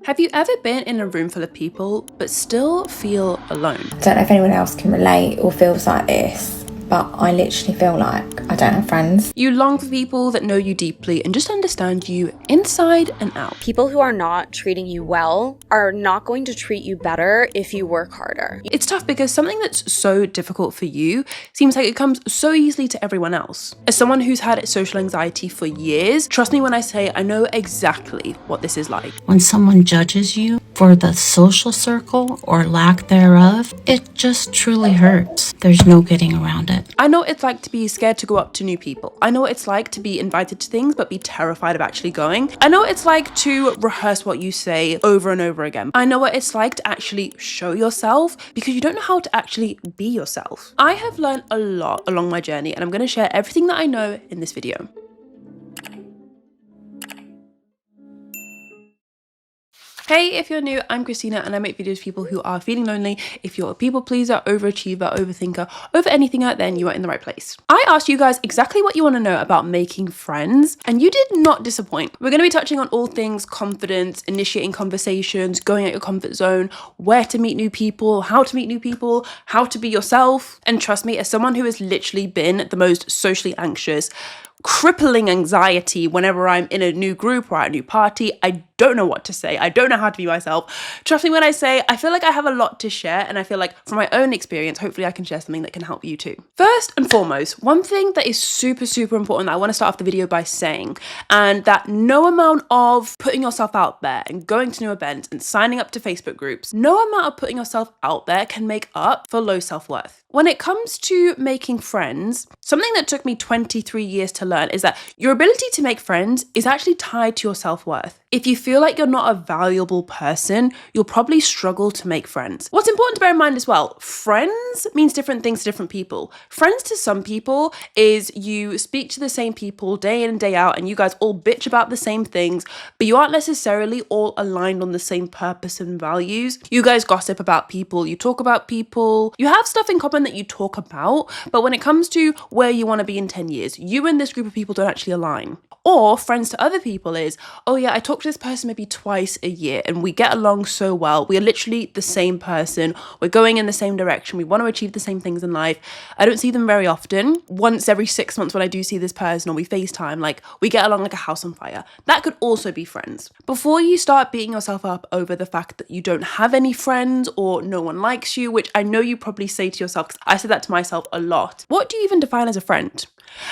Have you ever been in a room full of people but still feel alone? I don't know if anyone else can relate or feels like this, but I literally feel like I don't have friends. You long for people that know you deeply and just understand you inside and out. People who are not treating you well are not going to treat you better if you work harder. It's tough because something that's so difficult for you seems like it comes so easily to everyone else. As someone who's had social anxiety for years, trust me when I say I know exactly what this is like. When someone judges you for the social circle or lack thereof, it just truly hurts. There's no getting around it. I know what it's like to be scared to go up to new people. I know what it's like to be invited to things but be terrified of actually going. I know what it's like to rehearse what you say over and over again. I know what it's like to actually show yourself because you don't know how to actually be yourself. I have learned a lot along my journey and I'm going to share everything that I know in this video. Hey, if you're new, I'm Christina and I make videos for people who are feeling lonely. If you're a people pleaser, overachiever, overthinker, over anything out there, then you are in the right place. I asked you guys exactly what you want to know about making friends and you did not disappoint. We're going to be touching on all things confidence, initiating conversations, going out your comfort zone, where to meet new people, how to meet new people, how to be yourself. And trust me, as someone who has literally been the most socially anxious, crippling anxiety whenever I'm in a new group or at a new party, I don't know what to say. I don't know how to be myself. Trust me when I say I feel like I have a lot to share and I feel like from my own experience, hopefully I can share something that can help you too. First and foremost, one thing that is super important that I want to start off the video by saying, and that no amount of putting yourself out there and going to new events and signing up to Facebook groups, no amount of putting yourself out there can make up for low self-worth. When it comes to making friends, something that took me 23 years to learn is that your ability to make friends is actually tied to your self-worth. If you feel like you're not a valuable person, you'll probably struggle to make friends. What's important to bear in mind as well, friends means different things to different people. Friends to some people is you speak to the same people day in and day out and you guys all bitch about the same things, but you aren't necessarily all aligned on the same purpose and values. You guys gossip about people, you talk about people, you have stuff in common that you talk about, but when it comes to where you want to be in 10 years, you and this group of people don't actually align. Or friends to other people is, oh yeah, I talk to this person maybe twice a year and we get along so well. We are literally the same person. We're going in the same direction. We want to achieve the same things in life. I don't see them very often. Once every 6 months when I do see this person or we FaceTime, like we get along like a house on fire. That could also be friends. Before you start beating yourself up over the fact that you don't have any friends or no one likes you, which I know you probably say to yourself, because I said that to myself a lot. What do you even define as a friend?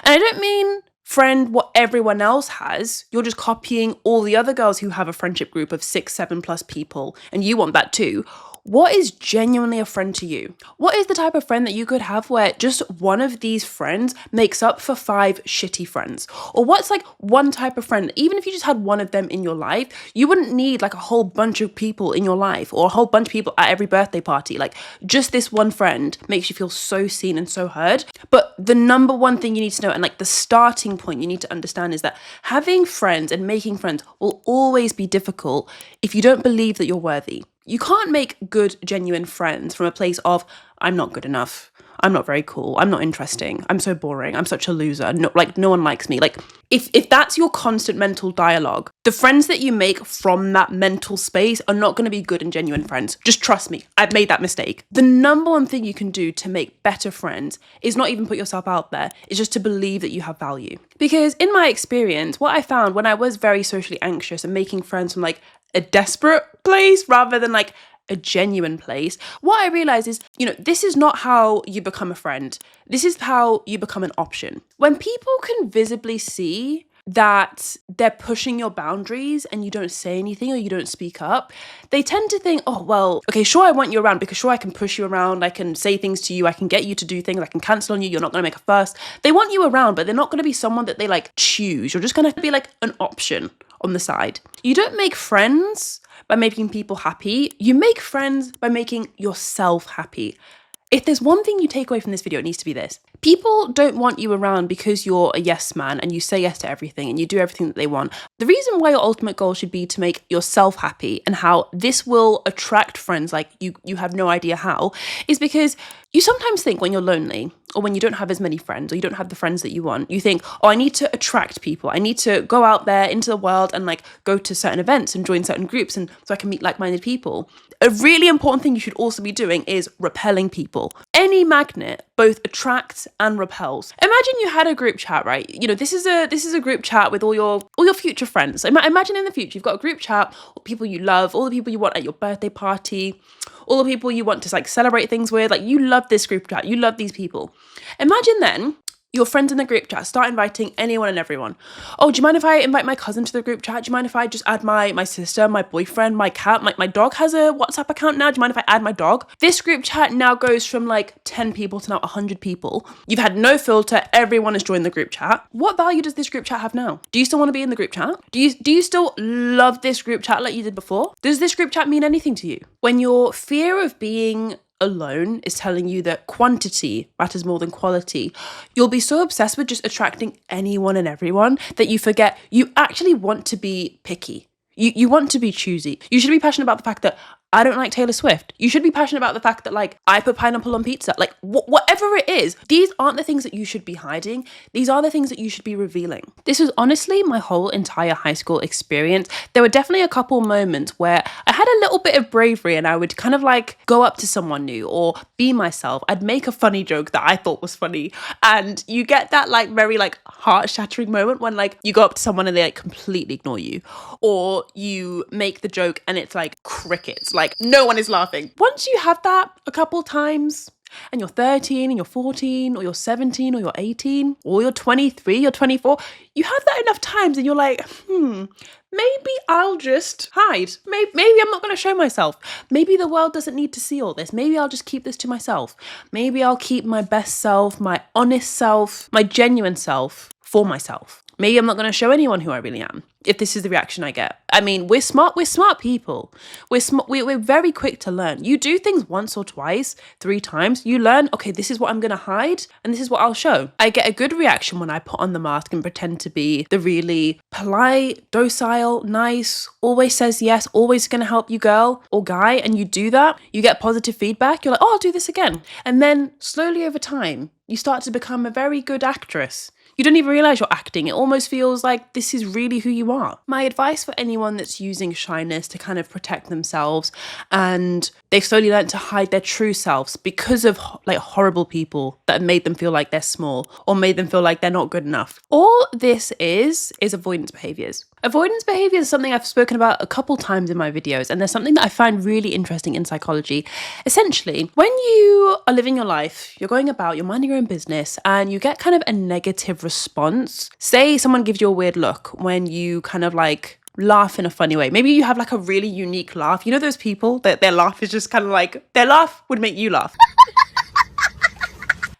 And I don't mean friend what everyone else has. You're just copying all the other girls who have a friendship group of 6, 7+ people and you want that too. What is genuinely a friend to you? What is the type of friend that you could have where just one of these friends makes up for 5 shitty friends? Or what's like one type of friend, even if you just had one of them in your life, you wouldn't need like a whole bunch of people in your life or a whole bunch of people at every birthday party. Like just this one friend makes you feel so seen and so heard. But the number one thing you need to know and like the starting point you need to understand is that having friends and making friends will always be difficult if you don't believe that you're worthy. You can't make good, genuine friends from a place of, I'm not good enough. I'm not very cool. I'm not interesting. I'm so boring. I'm such a loser. No one likes me. Like if that's your constant mental dialogue, the friends that you make from that mental space are not going to be good and genuine friends. Just trust me. I've made that mistake. The number one thing you can do to make better friends is not even put yourself out there. It's just to believe that you have value. Because in my experience, what I found when I was very socially anxious and making friends from like a desperate place rather than like a genuine place, what I realized is, this is not how you become a friend. This is how you become an option. When people can visibly see that they're pushing your boundaries and you don't say anything or you don't speak up, they tend to think, oh, well, okay, sure, I want you around because sure, I can push you around. I can say things to you. I can get you to do things. I can cancel on you. You're not going to make a fuss. They want you around, but they're not going to be someone that they like choose. You're just going to be like an option on the side. You don't make friends by making people happy. You make friends by making yourself happy. If there's one thing you take away from this video, it needs to be this. People don't want you around because you're a yes man and you say yes to everything and you do everything that they want. The reason why your ultimate goal should be to make yourself happy and how this will attract friends like you have no idea how is because you sometimes think when you're lonely or when you don't have as many friends, or you don't have the friends that you want, you think, oh, I need to attract people. I need to go out there into the world and like go to certain events and join certain groups and so I can meet like-minded people. A really important thing you should also be doing is repelling people. Any magnet both attracts and repels. Imagine you had a group chat, right? You know, this is a group chat with all your future friends. Imagine in the future you've got a group chat, all people you love, all the people you want at your birthday party, all the people you want to like celebrate things with. Like, you love this group chat, you love these people. Imagine then your friends in the group chat start inviting anyone and everyone. Oh, do you mind if I invite my cousin to the group chat? Do you mind if I just add my sister, my boyfriend, my cat? My dog has a WhatsApp account now. Do you mind if I add my dog? This group chat now goes from like 10 people to now 100 people. You've had no filter. Everyone has joined the group chat. What value does this group chat have now? Do you still want to be in the group chat? Do you still love this group chat like you did before? Does this group chat mean anything to you? When your fear of being alone is telling you that quantity matters more than quality, you'll be so obsessed with just attracting anyone and everyone that you forget you actually want to be picky. You want to be choosy. You should be passionate about the fact that I don't like Taylor Swift. You should be passionate about the fact that like I put pineapple on pizza. Like whatever it is, these aren't the things that you should be hiding. These are the things that you should be revealing. This was honestly my whole entire high school experience. There were definitely a couple moments where I had a little bit of bravery and I would kind of like go up to someone new or be myself. I'd make a funny joke that I thought was funny. And you get that like very like heart-shattering moment when like you go up to someone and they like completely ignore you. Or you make the joke and it's like crickets. Like no one is laughing. Once you have that a couple times and you're 13 and you're 14 or you're 17 or you're 18 or you're 23, you're 24, you have that enough times and you're like, maybe I'll just hide. Maybe I'm not going to show myself. Maybe the world doesn't need to see all this. Maybe I'll just keep this to myself. Maybe I'll keep my best self, my honest self, my genuine self for myself. Maybe I'm not going to show anyone who I really am if this is the reaction I get. I mean, we're smart people. We're very quick to learn. You do things once or twice, 3 times, you learn, okay, this is what I'm going to hide and this is what I'll show. I get a good reaction when I put on the mask and pretend to be the really polite, docile, nice, always says yes, always going to help you girl or guy, and you do that, you get positive feedback, you're like, oh, I'll do this again. And then slowly over time, you start to become a very good actress. You don't even realize you're acting. It almost feels like this is really who you are. My advice for anyone that's using shyness to kind of protect themselves and they've slowly learned to hide their true selves because of like horrible people that have made them feel like they're small or made them feel like they're not good enough. All this is avoidance behaviors. Avoidance behavior is something I've spoken about a couple times in my videos, and there's something that I find really interesting in psychology. Essentially, when you are living your life, you're going about, you're minding your own business, and you get kind of a negative response. Say someone gives you a weird look when you kind of like laugh in a funny way. Maybe you have like a really unique laugh. You know those people that their laugh is just kind of like, their laugh would make you laugh.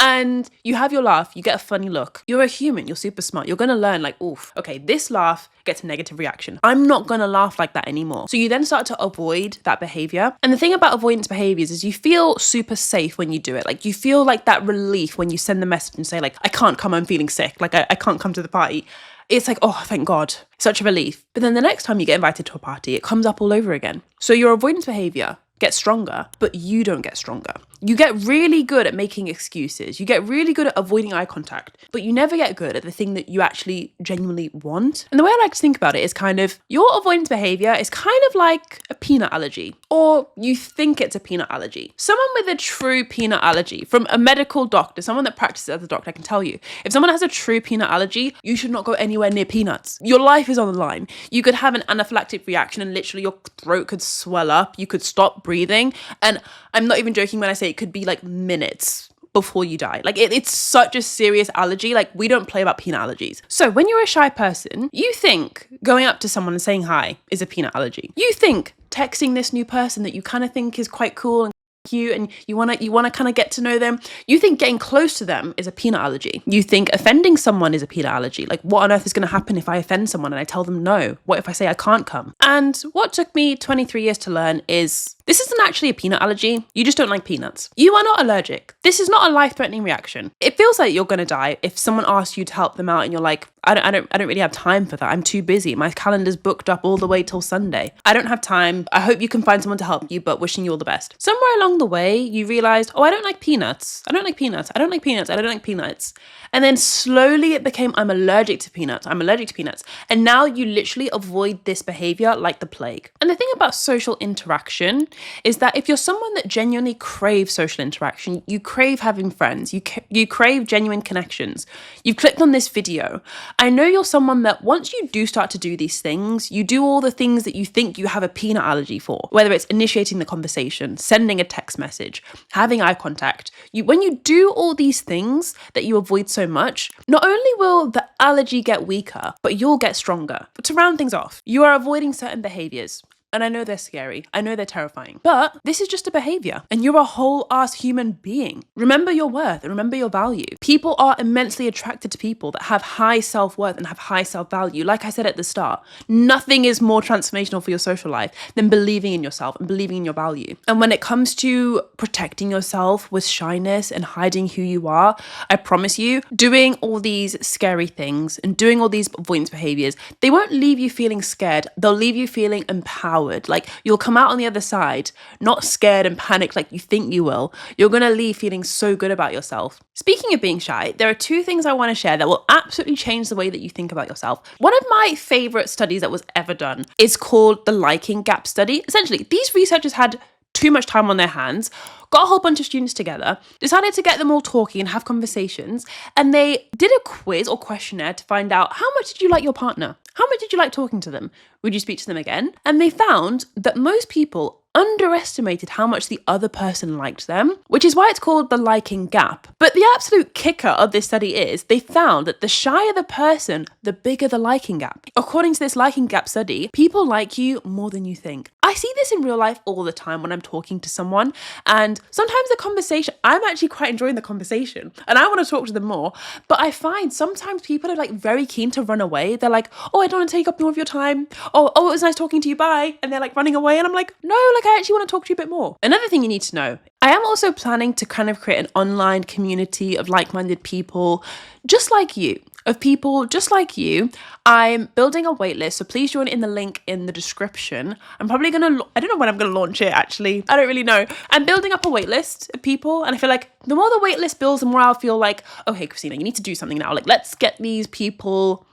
And you have your laugh, you get a funny look. You're a human, you're super smart. You're gonna learn like, oof, okay, this laugh gets a negative reaction. I'm not gonna laugh like that anymore. So you then start to avoid that behavior. And the thing about avoidance behaviors is you feel super safe when you do it. Like you feel like that relief when you send the message and say like, I can't come, I'm feeling sick. Like I can't come to the party. It's like, oh, thank God, such a relief. But then the next time you get invited to a party, it comes up all over again. So your avoidance behavior gets stronger, but you don't get stronger. You get really good at making excuses. You get really good at avoiding eye contact, but you never get good at the thing that you actually genuinely want. And the way I like to think about it is kind of your avoidance behavior is kind of like a peanut allergy, or you think it's a peanut allergy. Someone with a true peanut allergy, from a medical doctor, someone that practices as a doctor, I can tell you, if someone has a true peanut allergy, you should not go anywhere near peanuts. Your life is on the line. You could have an anaphylactic reaction and literally your throat could swell up. You could stop breathing. And I'm not even joking when I say it could be like minutes before you die. Like it's such a serious allergy. Like we don't play about peanut allergies. So when you're a shy person, you think going up to someone and saying hi is a peanut allergy. You think texting this new person that you kind of think is quite cool and cute and you want to kind of get to know them, you think getting close to them is a peanut allergy. You think offending someone is a peanut allergy. Like what on earth is going to happen if I offend someone and I tell them no? What if I say I can't come? And what took me 23 years to learn is This isn't actually a peanut allergy. You just don't like peanuts. You are not allergic. This is not a life-threatening reaction. It feels like you're gonna die if someone asks you to help them out and you're like, I don't really have time for that. I'm too busy. My calendar's booked up all the way till Sunday. I don't have time. I hope you can find someone to help you, but wishing you all the best. Somewhere along the way, you realized, oh, I don't like peanuts. I don't like peanuts. I don't like peanuts. I don't like peanuts. And then slowly it became, I'm allergic to peanuts. I'm allergic to peanuts. And now you literally avoid this behavior like the plague. And the thing about social interaction is that if you're someone that genuinely craves social interaction, you crave having friends, you crave genuine connections, you've clicked on this video, I know you're someone that once you do start to do these things, you do all the things that you think you have a peanut allergy for, whether it's initiating the conversation, sending a text message, having eye contact. When you do all these things that you avoid so much, not only will the allergy get weaker, but you'll get stronger. But to round things off, you are avoiding certain behaviors. And I know they're scary. I know they're terrifying. But this is just a behavior. And you're a whole ass human being. Remember your worth and remember your value. People are immensely attracted to people that have high self-worth and have high self-value. Like I said at the start, nothing is more transformational for your social life than believing in yourself and believing in your value. And when it comes to protecting yourself with shyness and hiding who you are, I promise you, doing all these scary things and doing all these avoidance behaviors, they won't leave you feeling scared. They'll leave you feeling empowered. Like you'll come out on the other side, not scared and panicked like you think you will. You're going to leave feeling so good about yourself. Speaking of being shy, there are two things I want to share that will absolutely change the way that you think about yourself. One of my favorite studies that was ever done is called the liking gap study. Essentially, these researchers had too much time on their hands, got a whole bunch of students together, decided to get them all talking and have conversations, and they did a quiz or questionnaire to find out, how much did you like your partner? How much did you like talking to them? Would you speak to them again? And they found that most people underestimated how much the other person liked them, which is why it's called the liking gap. But the absolute kicker of this study is they found that the shyer the person, the bigger the liking gap. According to this liking gap study, people like you more than you think. I see this in real life all the time when I'm talking to someone, and sometimes the conversation, I'm actually quite enjoying the conversation and I want to talk to them more, but I find sometimes people are like very keen to run away. They're like, oh, I don't want to take up more of your time. Oh, it was nice talking to you, bye. And they're like running away and I'm like, no, like I actually want to talk to you a bit more. Another thing you need to know, I am also planning to kind of create an online community of like-minded people just like you. Of people just like you. I'm building a waitlist, so please join in the link in the description. I'm probably gonna, I don't know when I'm gonna launch it actually. I don't really know. I'm building up a waitlist of people, and I feel like the more the waitlist builds, the more I'll feel like, oh, hey, Christina, you need to do something now. Like, let's get these people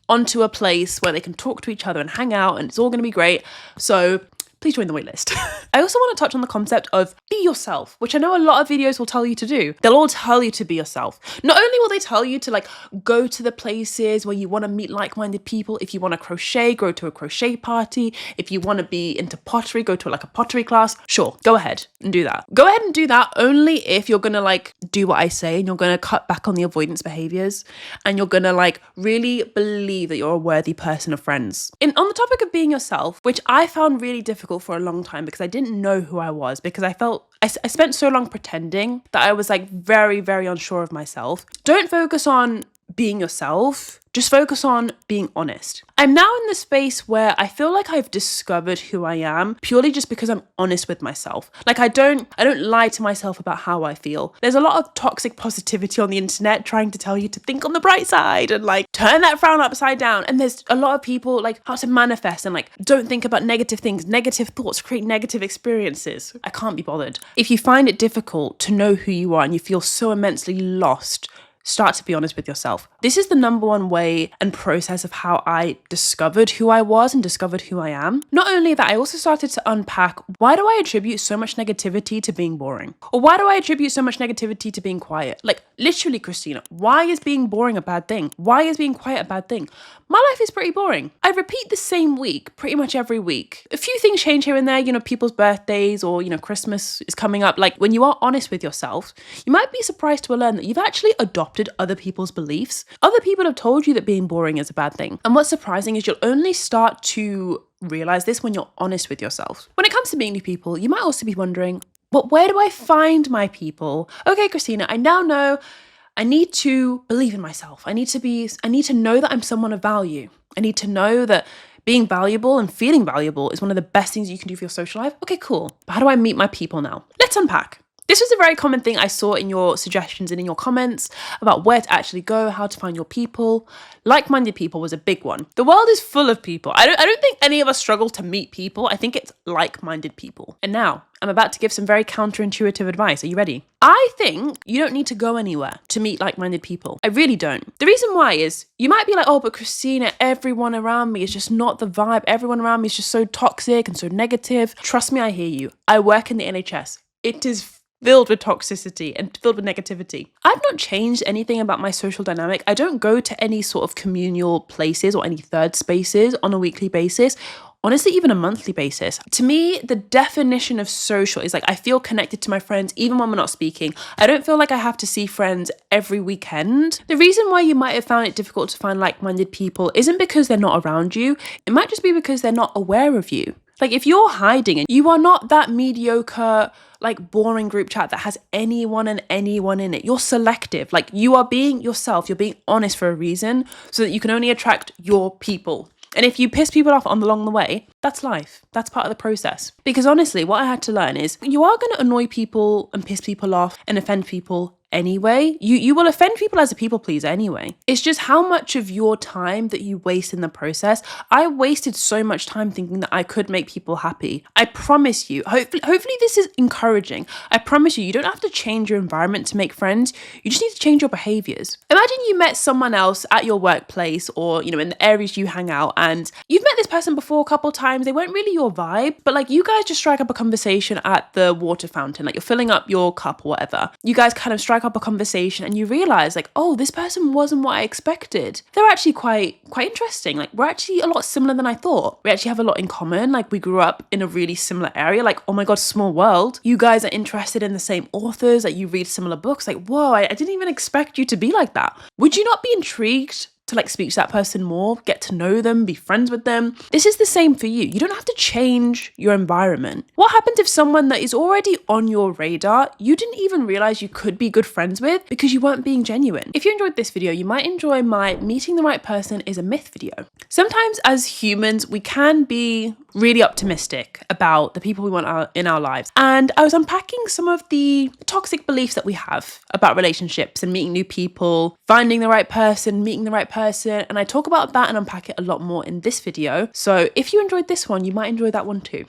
onto a place where they can talk to each other and hang out, and it's all gonna be great. So please join the waitlist. I also want to touch on the concept of be yourself, which I know a lot of videos will tell you to do. They'll all tell you to be yourself. Not only will they tell you to like go to the places where you want to meet like-minded people. If you want to crochet, go to a crochet party. If you want to be into pottery, go to like a pottery class. Sure, go ahead and do that. Go ahead and do that only if you're going to like do what I say and you're going to cut back on the avoidance behaviors and you're going to like really believe that you're a worthy person of friends. On the topic of being yourself, which I found really difficult for a long time because I didn't know who I was, because I felt I spent so long pretending that I was like very, very unsure of myself. Don't focus on being yourself, just focus on being honest. I'm now in the space where I feel like I've discovered who I am purely just because I'm honest with myself. Like I don't lie to myself about how I feel. There's a lot of toxic positivity on the internet trying to tell you to think on the bright side and like turn that frown upside down. And there's a lot of people like how to manifest and like don't think about negative things, negative thoughts, create negative experiences. I can't be bothered. If you find it difficult to know who you are and you feel so immensely lost, start to be honest with yourself. This is the number one way and process of how I discovered who I was and discovered who I am. Not only that, I also started to unpack, why do I attribute so much negativity to being boring? Or why do I attribute so much negativity to being quiet? Like literally, Christina, why is being boring a bad thing? Why is being quiet a bad thing? My life is pretty boring. I repeat the same week pretty much every week. A few things change here and there, people's birthdays or, Christmas is coming up. Like when you are honest with yourself, you might be surprised to learn that you've actually adopted other people's beliefs. Other people have told you that being boring is a bad thing. And what's surprising is you'll only start to realize this when you're honest with yourself. When it comes to meeting new people, you might also be wondering, but where do I find my people? Okay, Christina, I now know I need to believe in myself. I need to know that I'm someone of value. I need to know that being valuable and feeling valuable is one of the best things you can do for your social life. Okay, cool. But how do I meet my people now? Let's unpack. This was a very common thing I saw in your suggestions and in your comments about where to actually go, how to find your people. Like-minded people was a big one. The world is full of people. I don't think any of us struggle to meet people. I think it's like-minded people. And now I'm about to give some very counterintuitive advice. Are you ready? I think you don't need to go anywhere to meet like-minded people. I really don't. The reason why is you might be like, oh, but Christina, everyone around me is just not the vibe. Everyone around me is just so toxic and so negative. Trust me, I hear you. I work in the NHS. It is filled with toxicity and filled with negativity. I've not changed anything about my social dynamic. I don't go to any sort of communal places or any third spaces on a weekly basis. Honestly, even a monthly basis. To me, the definition of social is like I feel connected to my friends even when we're not speaking. I don't feel like I have to see friends every weekend. The reason why you might have found it difficult to find like-minded people isn't because they're not around you. It might just be because they're not aware of you. Like if you're hiding and you are not that mediocre, like boring group chat that has anyone and anyone in it, you're selective. Like you are being yourself, you're being honest for a reason so that you can only attract your people. And if you piss people off along the way, that's life. That's part of the process. Because honestly, what I had to learn is you are going to annoy people and piss people off and offend people anyway. You will offend people as a people pleaser anyway. It's just how much of your time that you waste in the process. I wasted so much time thinking that I could make people happy. I promise you, hopefully this is encouraging. I promise you, you don't have to change your environment to make friends. You just need to change your behaviors. Imagine you met someone else at your workplace or, in the areas you hang out, and you've met this person before a couple times. They weren't really your vibe, but like you guys just strike up a conversation at the water fountain, like you're filling up your cup or whatever. You guys kind of strike up a conversation and you realize like, oh, this person wasn't what I expected. They're actually quite interesting. Like we're actually a lot similar than I thought. We actually have a lot in common. Like we grew up in a really similar area. Like, oh my God, small world. You guys are interested in the same authors. Like you read similar books. Like, whoa, I didn't even expect you to be like that. Would you not be intrigued to like speak to that person more, get to know them, be friends with them? This is the same for you. You don't have to change your environment. What happens if someone that is already on your radar, you didn't even realize you could be good friends with because you weren't being genuine? If you enjoyed this video, you might enjoy my meeting the right person is a myth video. Sometimes as humans, we can be really optimistic about the people we want in our lives. And I was unpacking some of the toxic beliefs that we have about relationships and meeting new people, finding the right person, meeting the right person. And I talk about that and unpack it a lot more in this video. So if you enjoyed this one, you might enjoy that one too.